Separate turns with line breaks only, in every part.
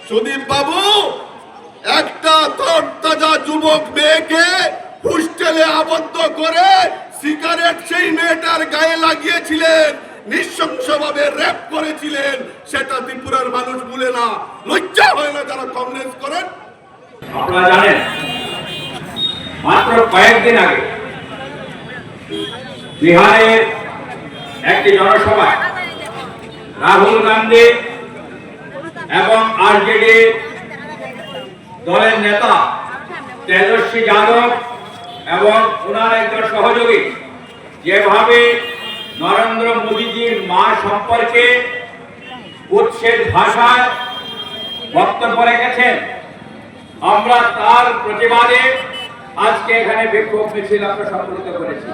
সুদীপ বাবু একটা তরতাজা যুবক মেয়েকে হোস্টেলে আবদ্ধ করে সিগারেট সেই মেয়েটার গায়ে লাগিয়েছিলেন, নৃশংসভাবে রেপ করেছিলেন, সেটা ত্রিপুরার মানুষ ভুলে না। লজ্জা হয় না যারা কংগ্রেস করেন?
আপনারা জানেন মাত্র কয়েকদিন আগে বিহারের একটি জনসভায় রাহুল গান্ধী এবং আরজেডি দলের নেতা তেজস্বী যাদব এবং ওনার একজন সহযোগী যেভাবে নরেন্দ্র মোদীজির মা সম্পর্কে উচ্ছেদ ভাষায় বক্তব্য রেখেছেন, আমরা তার প্রতিবাদে আজকে এখানে বিক্ষোভ মিছিল আমরা সংগঠিত করেছি।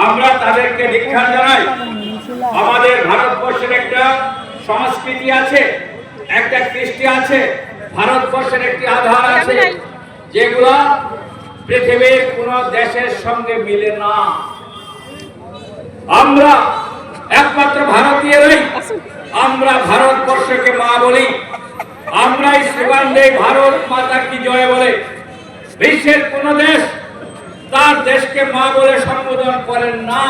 আমরা তাদেরকে ধিক্কার জানাই। আমাদের ভারতবর্ষের একটা সংস্কৃতি আছে, একটা কৃষ্টি আছে, ভারতবর্ষের একটি আধার আছে, যেগুলা পৃথিবীর কোন দেশের সঙ্গে মিলে না। আমরা একমাত্র ভারতীয়রাই আমরা ভারতবর্ষকে মা বলি, আমরাই স্লোগান দেই ভারত মাতা কি জয় বলে। বিশ্বের কোন দেশ তার দেশকে মা বলে সম্বোধন করেন না।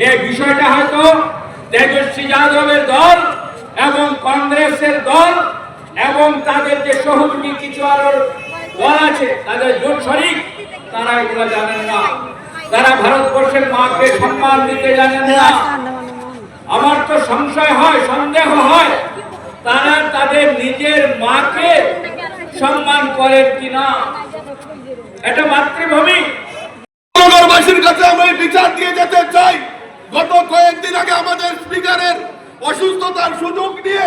এই বিষয়টা হয়তো তেজস্বী যাদবের দল এবং কংগ্রেসের দল এবং তাদের যে সহযোগী কিছু আরো দল আছে, তাদের জোট শরিক, তারা এগুলো জানেন না। তারা ভারতবর্ষের মাকে সম্মান দিতে জানেন না। আমার তো সংশয় হয়, সন্দেহ হয়, তারা তাদের নিজের মাকে সম্মান করেন কিনা। এটা মাতৃভূমি।
নগরবাসীর কাছে আমি বিচার দিয়ে যেতে চাই। গত কয়েকদিন আগে আমাদের স্পিকারের অসুস্থতার সুযোগ নিয়ে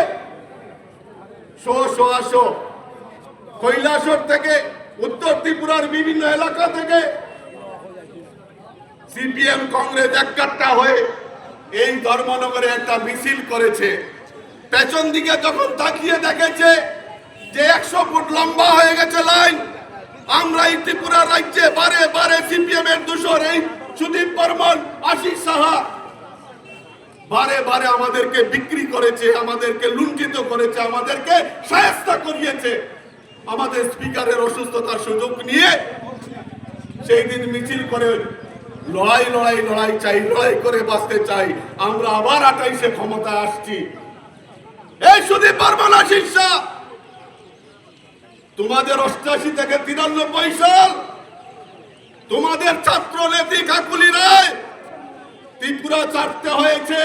কৈলাসহর থেকে উত্তর ত্রিপুরার বিভিন্ন এলাকা থেকে সিপিএম কংগ্রেস এককাট্টা হয়ে এই ধর্মনগরে একটা মিছিল করেছে। পেছন দিকে যখন তাকিয়ে দেখেছে যে 100 ফুট লম্বা হয়ে গেছে লাইন, আমরা এই ত্রিপুরা রাজ্যে বারে বারে সিপিএম এর দূষণ, এই সুদীপ বর্মন, আশিস সাহা বারে বারে আমাদেরকে বিক্রি করেছে, আমাদেরকে লুণ্ঠিত করেছে, আমাদেরকে শায়েস্তা করিয়েছে। আমাদের স্পিকারের অসুস্থতার সুযোগ নিয়ে সেই দিন মিছিল করে লড়াই চাই, লড়াই করে বাঁচতে চাই। আমরা আবার 28-এ ক্ষমতায় আসছি। এই সুদীপ বর্মন, আশিস সাহা, তোমাদের 88 থেকে 93 সাল তোমাদের ছাত্র নেত্রী কাকুলি রায় ত্রিপুরা ছাড়তে হয়েছে।